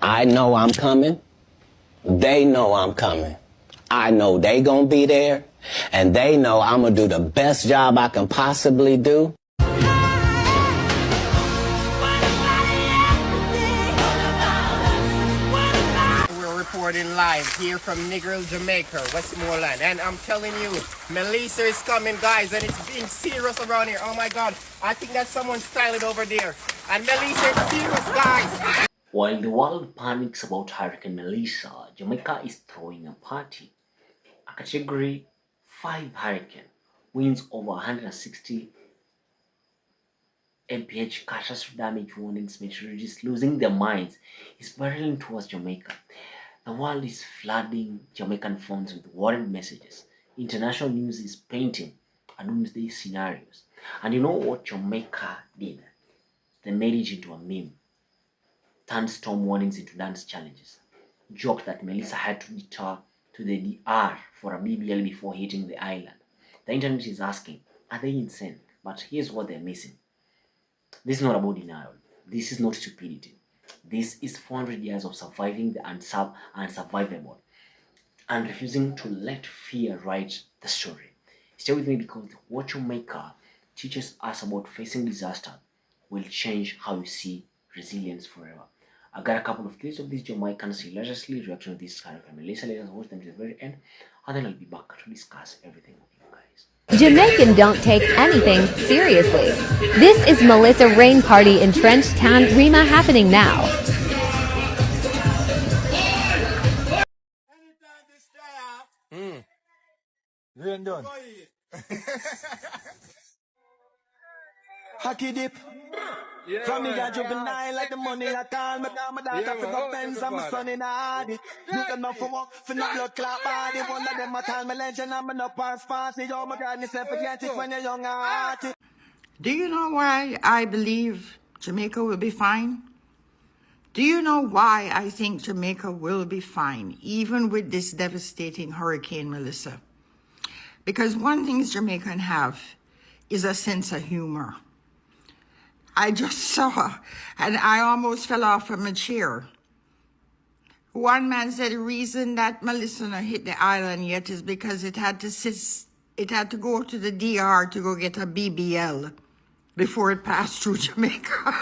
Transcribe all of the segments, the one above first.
I know I'm coming. They know I'm coming. I know they gonna be there. And they know I'm gonna do the best job I can possibly do. We're reporting live here from Negril, Jamaica, Westmoreland. And I'm telling you, Melissa is coming, guys, and it's being serious around here. Oh my God, I think that someone's styling over there. And Melissa is serious, guys. While the world panics about Hurricane Melissa, Jamaica is throwing a party. A Category 5 hurricane, winds over 160 mph, catastrophic damage warnings, meteorologists losing their minds, is barreling towards Jamaica. The world is flooding Jamaican phones with worried messages. International news is painting a doomsday scenarios. And you know what Jamaica did? They made it into a meme. Turned storm warnings into dance challenges. Joked that Melissa had to detour to the DR for a BBL before hitting the island. The internet is asking, are they insane? But here's what they're missing. This is not about denial. This is not stupidity. This is 400 years of surviving the unsurvivable and refusing to let fear write the story. Stay with me, because what Jamaica teaches us about facing disaster will change how you see resilience forever. I got a couple of clips of these Jamaicans hilariously reaction to this kind of Melissa. Let us watch them to the very end, and then I'll be back to discuss everything with you guys. Jamaican don't take anything seriously. This is Melissa Rain Party in Trench Town, Rima, happening now. Rain done. Hockey dip. From me got juvenile like the money I call me down my daughter for the pens and my son in the hardy. You can know for work for no blood clot body. One of them I call me legend, I'm in the past fancy. Oh my God, you say forget it when you're young and hearty. Do you know why I believe Jamaica will be fine? Do you know why I think Jamaica will be fine, even with this devastating Hurricane Melissa? Because one thing Jamaican have is a sense of humor. I just saw, and I almost fell off from a chair. One man said the reason that Melissa not hit the island yet is because it had to go to the DR to go get a BBL before it passed through Jamaica.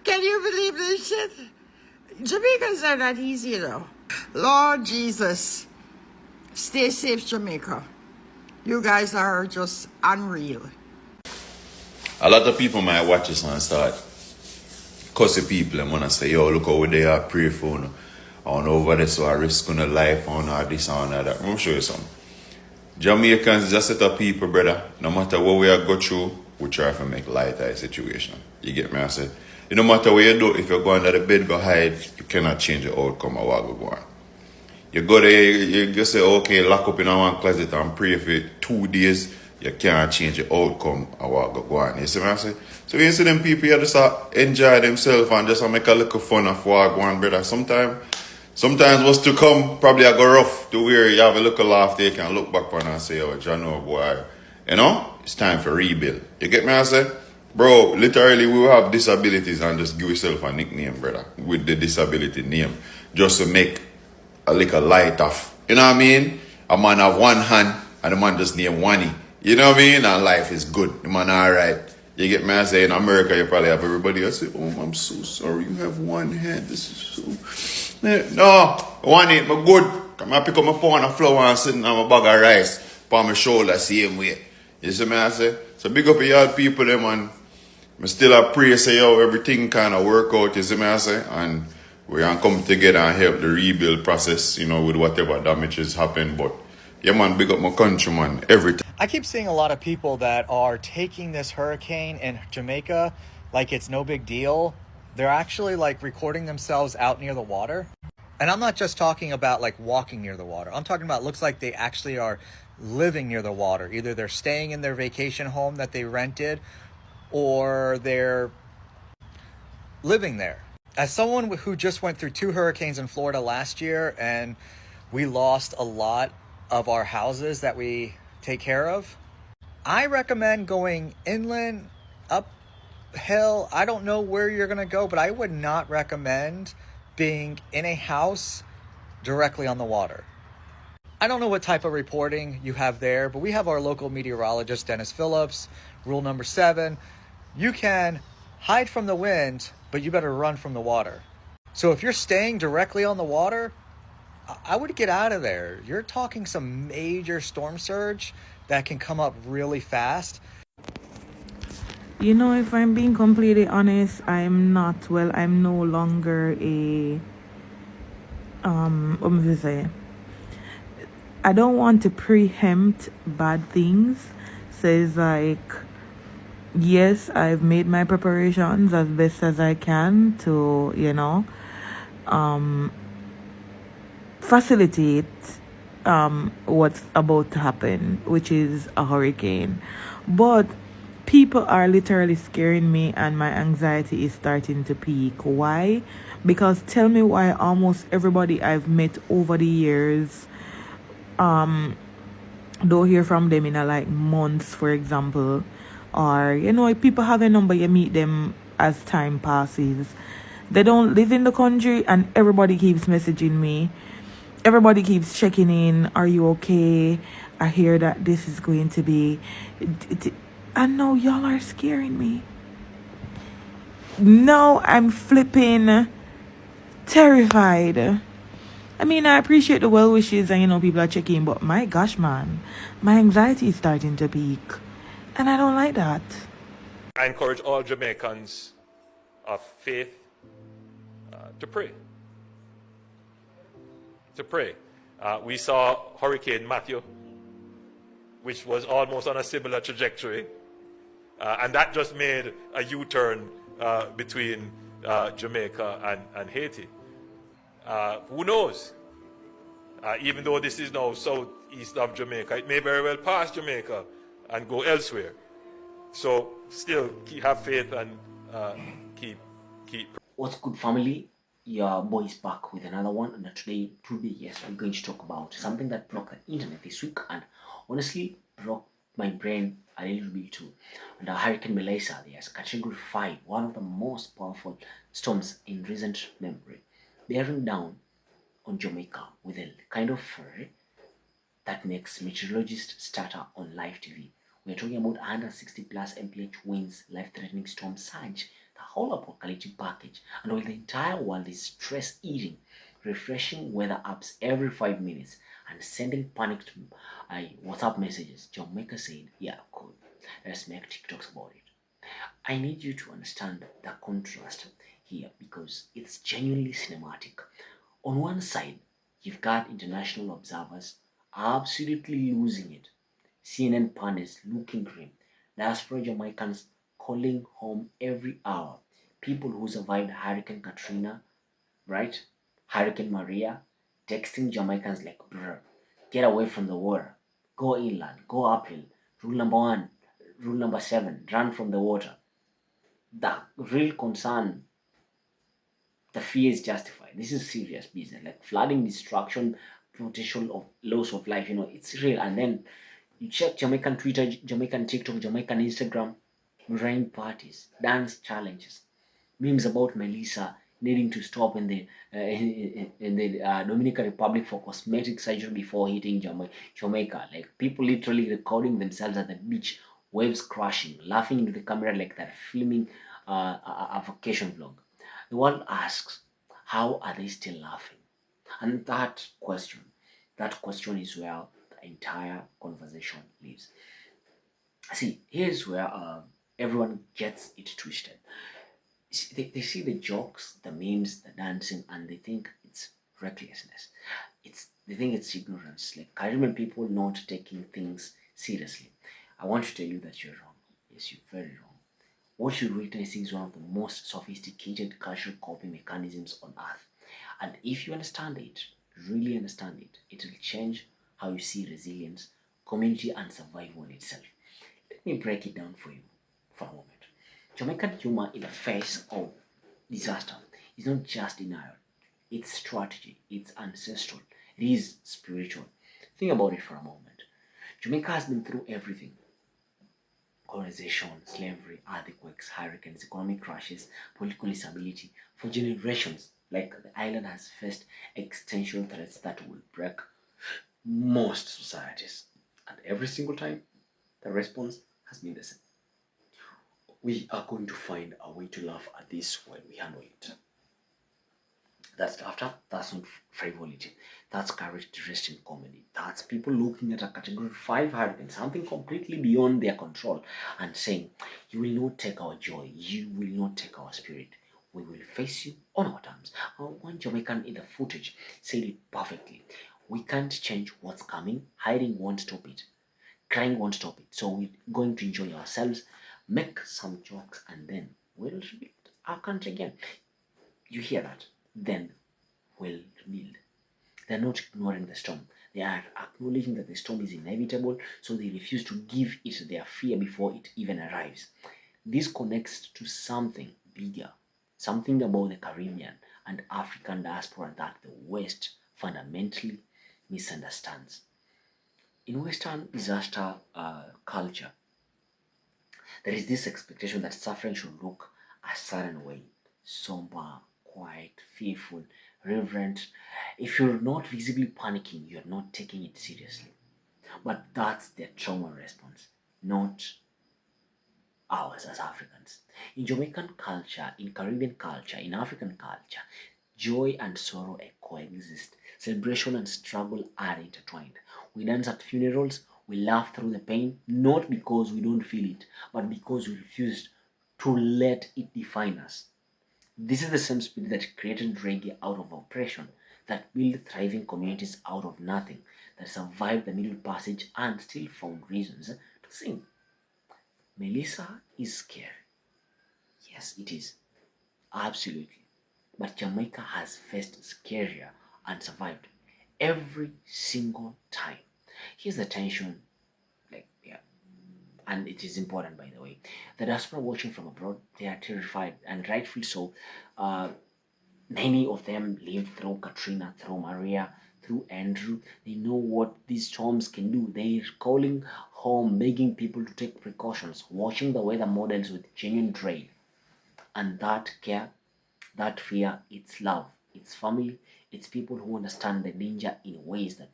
Can you believe this shit? Jamaicans are not easy though. Lord Jesus, stay safe, Jamaica. You guys are just unreal. A lot of people might watch this and start cussing people and wanna say, yo, look how they are, pray for you. On over there, so I risk on a life on all this and all that. I'm gonna show you something. Jamaicans is a set of people, brother. No matter what we are go through, we try to make light of the situation. You get me? I said, no matter what you do, if you go under the bed, go hide, you cannot change the outcome of what go on. You go there, you just say, okay, lock up in one closet and pray for 2 days, you can't change the outcome of what go on. You see what I say? So you see them people, you just enjoy themselves and just make a little fun of what go on, brother. Sometimes what's to come probably I go rough to where you have a little laugh there, you can look back on and say, oh, Jano, boy, you know, it's time for rebuild. You get me? I say? Bro, literally we will have disabilities and just give yourself a nickname, brother, with the disability name, just to make a little light off. You know what I mean? A man have one hand and the man just name one. You know what I mean? And life is good. The man alright. You get me? I say in America you probably have everybody. I say, oh, I'm so sorry. You have one hand. This is so... No, one ain't my good. Come I pick up my pound of flour and sit on my bag of rice on my shoulder same way. You see me? I say? So big up your people, them, man. I still a pray, say, yo, everything kind of work out, you see me, I say, and we can come together and help the rebuild process, you know, with whatever damages happen. But, yeah, man, big up my country, man, everything. I keep seeing a lot of people that are taking this hurricane in Jamaica like it's no big deal. They're actually, like, recording themselves out near the water. And I'm not just talking about, like, walking near the water. I'm talking about, looks like they actually are living near the water. Either they're staying in their vacation home that they rented, or they're living there. As someone who just went through 2 hurricanes in Florida last year, and we lost a lot of our houses that we take care of, I recommend going inland uphill. I don't know where you're going to go, but I would not recommend being in a house directly on the water. I don't know what type of reporting you have there, but we have our local meteorologist, Dennis Phillips. Rule number 7, you can hide from the wind, but you better run from the water. So if you're staying directly on the water, I would get out of there. You're talking some major storm surge that can come up really fast. You know, if I'm being completely honest, I'm no longer a, what must I say? I don't want to preempt bad things. So it's like, yes, I've made my preparations as best as I can to, facilitate what's about to happen, which is a hurricane. But people are literally scaring me and my anxiety is starting to peak. Why? Because tell me why almost everybody I've met over the years, don't hear from them in like months, for example, or people have a number, you meet them as time passes. They don't live in the country and everybody keeps messaging me. Everybody keeps checking in. Are you okay? I hear that this is going to be. I know y'all are scaring me. No, I'm flipping terrified. I mean, I appreciate the well wishes and people are checking, but my gosh, man, my anxiety is starting to peak, and I don't like that. I encourage all Jamaicans of faith to pray. To pray. We saw Hurricane Matthew, which was almost on a similar trajectory, and that just made a U-turn between Jamaica and Haiti. Who knows? Even though this is now southeast of Jamaica, it may very well pass Jamaica and go elsewhere. So still have faith and keep. What's good, family? Your boy is back with another one, and today, yes, we're going to talk about something that broke the internet this week, and honestly broke my brain a little bit too. And Hurricane Melissa, yes, Category 5, one of the most powerful storms in recent memory, bearing down on Jamaica with a kind of fury that makes meteorologists stutter on live TV. We're talking about 160 plus mph winds, life-threatening storm surge, the whole apocalyptic package, and while the entire world is stress-eating, refreshing weather apps every 5 minutes and sending panicked WhatsApp messages, Jamaica said, yeah, cool, let's make TikToks about it. I need you to understand the contrast here because it's genuinely cinematic. On one side, you've got international observers absolutely losing it. CNN pundits looking grim. Diaspora Jamaicans calling home every hour. People who survived Hurricane Katrina, right? Hurricane Maria, texting Jamaicans like, bruh, get away from the water. Go inland, go uphill. Rule number 1, rule number 7, run from the water. The real concern, the fear is justified. This is serious business, like flooding, destruction, potential of loss of life. It's real. And then you check Jamaican Twitter, Jamaican TikTok, Jamaican Instagram, rain parties, dance challenges, memes about Melissa needing to stop in the Dominican Republic for cosmetic surgery before hitting Jamaica. Like people literally recording themselves at the beach, waves crashing, laughing into the camera like they're filming a vacation vlog. The world asks, how are they still laughing? And that question is where the entire conversation lives. See, here's where everyone gets it twisted. They see the jokes, the memes, the dancing, and they think it's recklessness. They think it's ignorance, like Caribbean people not taking things seriously. I want to tell you that you're wrong. Yes, you're very wrong. What you're witnessing is one of the most sophisticated cultural coping mechanisms on earth. And if you understand it, really understand it, it will change how you see resilience, community, and survival itself. Let me break it down for you for a moment. Jamaican humor in the face of disaster is not just denial. It's strategy, it's ancestral, it is spiritual. Think about it for a moment. Jamaica has been through everything. colonization, slavery, earthquakes, hurricanes, economic crashes, political instability. For generations, like the island has faced existential threats that will break most societies. And every single time, the response has been the same. We are going to find a way to laugh at this while we handle it. That's laughter, that's not frivolity. That's courage dressed in comedy. That's people looking at a category 5 hurricane, something completely beyond their control, and saying, "You will not take our joy, you will not take our spirit. We will face you on our terms." One Jamaican in the footage said it perfectly. "We can't change what's coming, hiding won't stop it. Crying won't stop it. So we're going to enjoy ourselves, make some jokes, and then we'll rebuild our country again." You hear that? Then we'll rebuild. They're not ignoring the storm. They are acknowledging that the storm is inevitable, so they refuse to give it their fear before it even arrives. This connects to something bigger, something about the Caribbean and African diaspora that the West fundamentally misunderstands. In Western disaster culture, there is this expectation that suffering should look a certain way: somber, quiet, fearful, reverent. If you're not visibly panicking, you're not taking it seriously. But that's their trauma response, not ours as Africans. In Jamaican culture, in Caribbean culture, in African culture, joy and sorrow coexist. Celebration and struggle are intertwined. We dance at funerals, we laugh through the pain, not because we don't feel it, but because we refuse to let it define us. This is the same spirit that created reggae out of oppression, that built thriving communities out of nothing, that survived the Middle Passage and still found reasons to sing. Melissa is scary. Yes, it is. Absolutely. But Jamaica has faced scarier and survived every single time. Here's the tension, and it is important, by the way. The diaspora watching from abroad, they are terrified, and rightfully so. Uh, Many of them lived through Katrina, through Maria, through Andrew. They know what these storms can do. They're calling home, begging people to take precautions, watching the weather models with genuine dread. And that care, that fear, it's love, it's family, it's people who understand the danger in ways that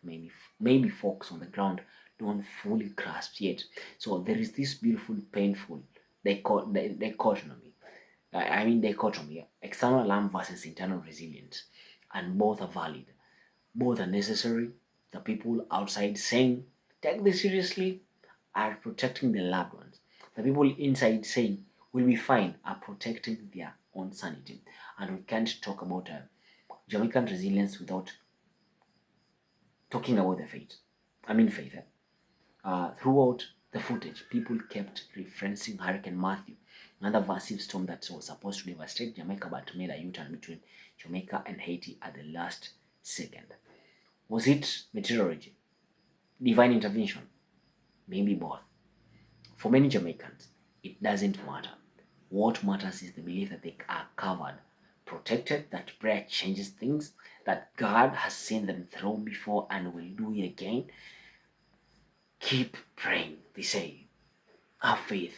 maybe folks on the ground don't fully grasp yet. So there is this beautiful, painful dichotomy. Dichotomy, external alarm versus internal resilience. And both are valid. Both are necessary. The people outside saying, "Take this seriously," are protecting their loved ones. The people inside saying, "We'll be fine," are protecting their own sanity. And we can't talk about Jamaican resilience without talking about the faith. Faith. Throughout the footage, people kept referencing Hurricane Matthew, another massive storm that was supposed to devastate Jamaica but made a U-turn between Jamaica and Haiti at the last second. Was it meteorology? Divine intervention? Maybe both. For many Jamaicans, it doesn't matter. What matters is the belief that they are covered, protected, that prayer changes things, that God has seen them through before and will do it again. Keep praying, they say. Have faith.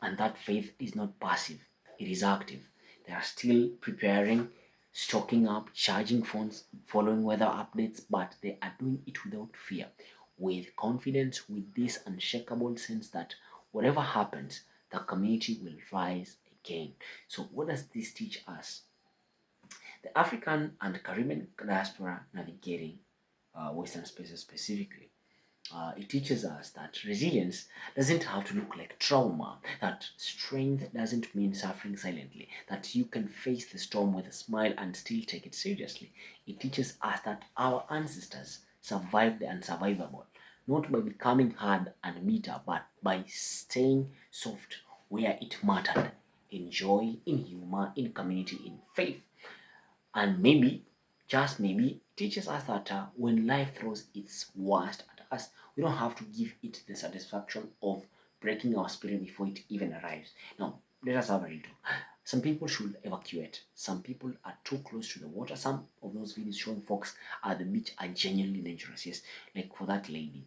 And that faith is not passive, it is active. They are still preparing, stocking up, charging phones, following weather updates, but they are doing it without fear, with confidence, with this unshakable sense that whatever happens, the community will rise again. So, what does this teach us? The African and Caribbean diaspora navigating Western spaces specifically. It teaches us that resilience doesn't have to look like trauma, that strength doesn't mean suffering silently, that you can face the storm with a smile and still take it seriously. It teaches us that our ancestors survived the unsurvivable, not by becoming hard and bitter, but by staying soft where it mattered, in joy, in humor, in community, in faith. And maybe, just maybe, teaches us that when life throws its worst at us, we don't have to give it the satisfaction of breaking our spirit before it even arrives. Now, let us have a real talk. Some people should evacuate. Some people are too close to the water. Some of those videos showing folks at the beach are genuinely dangerous. Yes, like for that lady.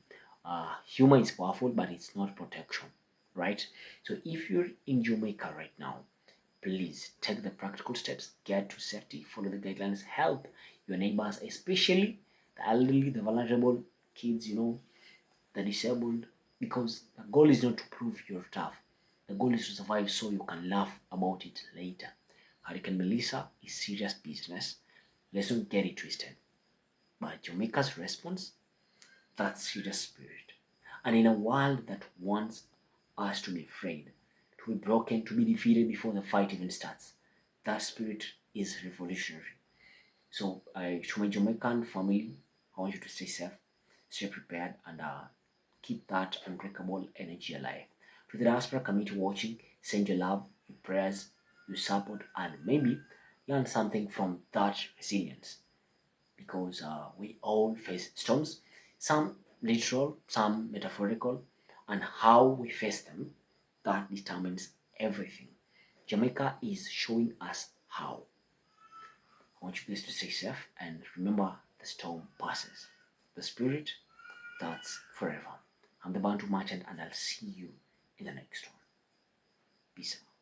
Humor is powerful, but it's not protection. right? So if you're in Jamaica right now, please take the practical steps, get to safety, follow the guidelines, help your neighbors, especially the elderly, the vulnerable, kids, the disabled, because the goal is not to prove you're tough. The goal is to survive so you can laugh about it later. Hurricane Melissa is serious business. Let's not get it twisted. But Jamaica's response, that's serious spirit. And in a world that wants us to be afraid, to be broken, to be defeated before the fight even starts, that spirit is revolutionary. So, to my Jamaican family, I want you to stay safe, stay prepared, and keep that unbreakable energy alive. To the Diaspora community watching, send your love, your prayers, your support, and maybe learn something from that resilience. Because we all face storms, some literal, some metaphorical, and how we face them, that determines everything. Jamaica is showing us how. I want you guys to stay safe and remember the storm passes. The spirit, that's forever. I'm the Bantu Merchant and I'll see you in the next one. Peace out.